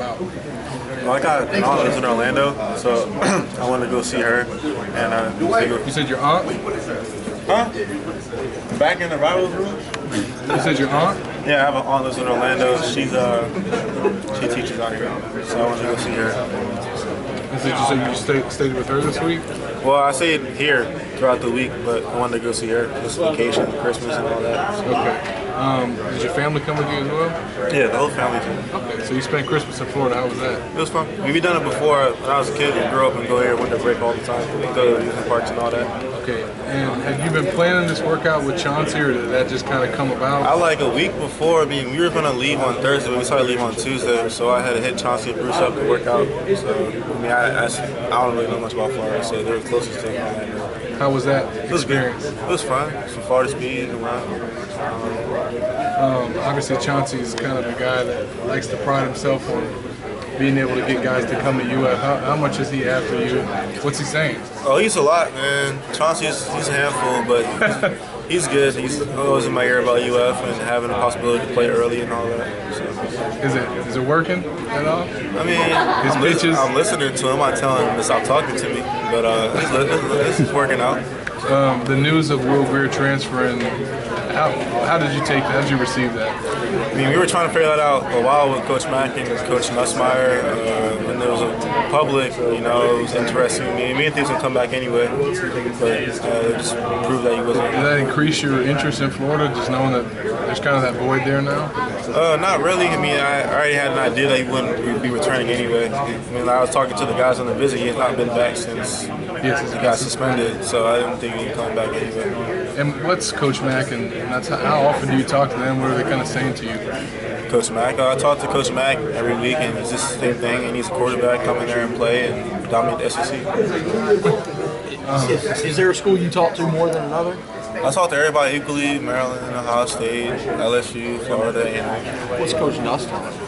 about? Well, I got an aunt lives in Orlando, so I wanted to go see her. And You said your aunt? huh? Back in the rivals room? You said your aunt? Yeah, I have an aunt lives in Orlando. She teaches out here, so I wanted to go see her. And so you stayed with her this week? Well, I stayed here throughout the week, but I wanted to go see her. This vacation, Christmas, and all that. So. Okay. Did your family come with you as well? Yeah, the whole family too. Okay, so you spent Christmas in Florida. How was that? It was fun. We've done it before. When I was a kid, we grew up and go here winter break all the time. We go to amusement parks and all that. Okay, and have you been planning this workout with Chauncey, or did that just kind of come about? A week before, we were going to leave on Thursday, but we started leaving on Tuesday, so I had to hit Chauncey and Bruce up to work out. So, I don't really know much about Florida, so they were closest to me. How was that? It was good. It was fun. Some Florida speed around. Obviously, Chauncey's kind of a guy that likes to pride himself on being able to get guys to come to UF. How much is he after you? What's he saying? Oh, he's a lot, man. Chauncey's he's a handful, but he's good. He's always in my ear about UF and having the possibility to play early and all that. So. Is it working at all? I mean, I'm listening to him. I tell him to stop talking to me, but it's working out. The news of Will Greer transferring, how did you take that? How did you receive that? I mean, we were trying to figure that out a while with Coach Mack and Coach Nussmeier, and there was a public, it was interesting. Me and things would come back anyway, but it just proved that he wasn't. Did that increase your interest in Florida, just knowing that there's kind of that void there now? Not really. I mean, I already had an idea that he wouldn't be returning anyway. I mean, I was talking to the guys on the visit. He has not been back since he got suspended, so I didn't think he'd come back anyway. And what's Coach Mack, and how often do you talk to them? What are they kind of saying to you? Coach Mack, I talk to Coach Mack every week, and it's just the same thing. He needs a quarterback, come in there and play and dominate the SEC. Is there a school you talk to more than another? I talk to everybody equally: Maryland, Ohio State, LSU, Florida, and. What's Coach Nuss telling you?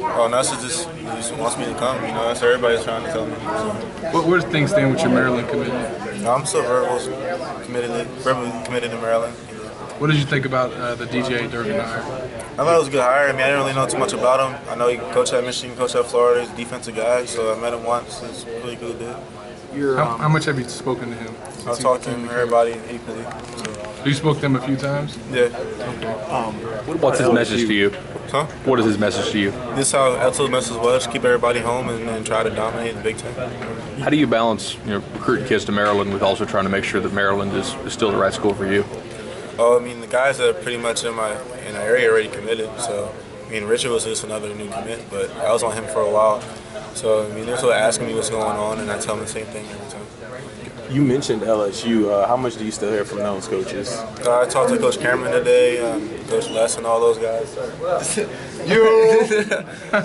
Oh, Nuss just wants me to come. That's everybody's trying to tell me. So. Where do things stand with your Maryland commitment? I'm still verbally committed to Maryland. What did you think about the DJ Durkin hire? I thought it was a good hire. I mean, I didn't really know too much about him. I know he coached at Michigan, coached at Florida. He's a defensive guy, so I met him once. It's really good, dude. How much have you spoken to him? I've talked to him, everybody equally. So. You spoke to him a few times? Yeah. Okay. What's his message to you? Huh? What is his message to you? This is how Etzel's message was: keep everybody home and try to dominate the Big Ten. How do you balance, recruiting kids to Maryland with also trying to make sure that Maryland is still the right school for you? Oh, I mean, the guys that are pretty much in our area already committed. So, I mean, Richard was just another new commit, but I was on him for a while. So, I mean, they're sort of asking me what's going on, and I tell them the same thing every time. You mentioned LSU. How much do you still hear from those coaches? I talked to Coach Cameron today, Coach Les, and all those guys.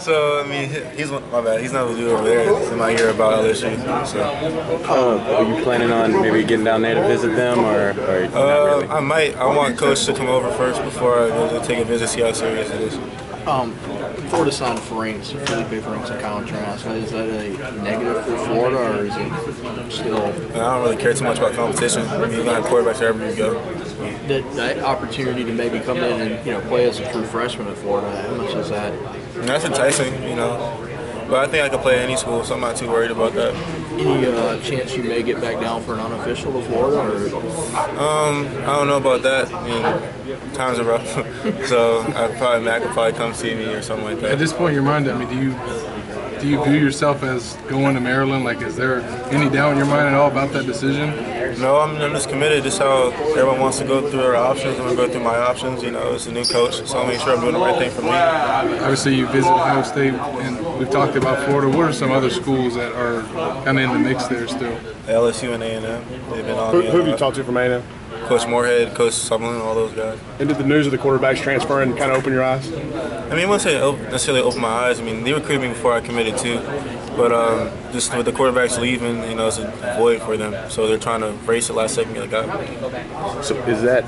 So, I mean, my bad. He's not the dude over there. He's in my ear about LSU. So. Are you planning on maybe getting down there to visit them, or not really? I might. I want Coach to come over first before I go to take a visit, see how serious it is. Florida signed Felipe Franks a contract. Is that a negative for Florida, or is it still? I don't really care too much about competition. I mean, you're going to have quarterbacks wherever you go. That opportunity to maybe come in and play as a true freshman at Florida, how much is that? And that's enticing, But I think I could play at any school, so I'm not too worried about that. Any chance you may get back down for an unofficial to Florida? Or? I don't know about that. I mean, times are rough, so Mac could probably come see me or something like that. At this point in your mind, do you view yourself as going to Maryland? Like, is there any doubt in your mind at all about that decision? No, I'm just committed. Just how everyone wants to go through their options. I'm going to go through my options. It's a new coach, so I'll make sure I'm doing the right thing for me. Obviously, you visit Ohio State, and we've talked about Florida. What are some other schools that are kind of in the mix there still? LSU and A&M. They've been on. Who have you talked to from A&M? Coach Moorhead, Coach Summerlin, all those guys. And did the news of the quarterbacks transferring kind of open your eyes? I mean, I wouldn't say necessarily open my eyes. I mean, they recruited me before I committed too. But just with the quarterbacks leaving, it's a void for them. So they're trying to race the last second get a guy. So is that,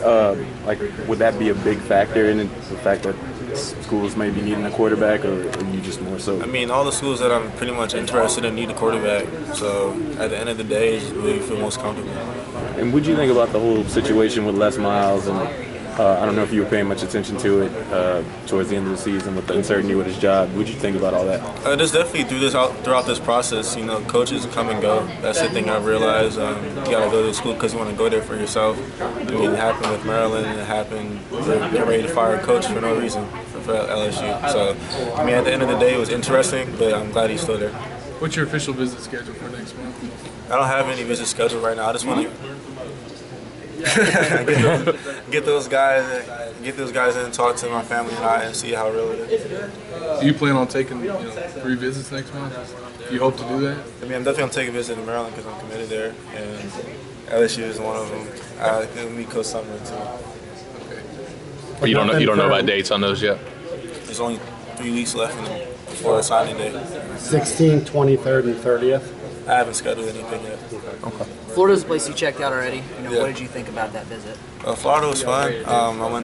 would that be a big factor in the fact that schools may be needing a quarterback, or are you just more so? I mean, all the schools that I'm pretty much interested in need a quarterback. So at the end of the day, it's where you feel most comfortable. And what do you think about the whole situation with Les Miles and I don't know if you were paying much attention to it towards the end of the season with the uncertainty with his job. What did you think about all that? Just definitely throughout this process, coaches come and go. That's the thing I've realized. You got to go to school because you want to go there for yourself. I mean, it happened with Maryland. It happened. They're ready to fire a coach for no reason for LSU. So, I mean, at the end of the day, it was interesting, but I'm glad he's still there. What's your official visit schedule for next month? I don't have any visit scheduled right now. I just want to get those guys in and talk to my family and see how real it is. Do you plan on taking 3 visits next month? Do you hope to do that? I mean, I'm definitely going to take a visit to Maryland because I'm committed there, and LSU is one of them. I can meet Coach Sumner too. Okay. But you don't know about dates on those yet? There's only 3 weeks left before the signing day. 16th, 23rd, and 30th. I haven't scheduled anything yet. Florida's a place you checked out already. Yeah. What did you think about that visit? Florida was fun. I went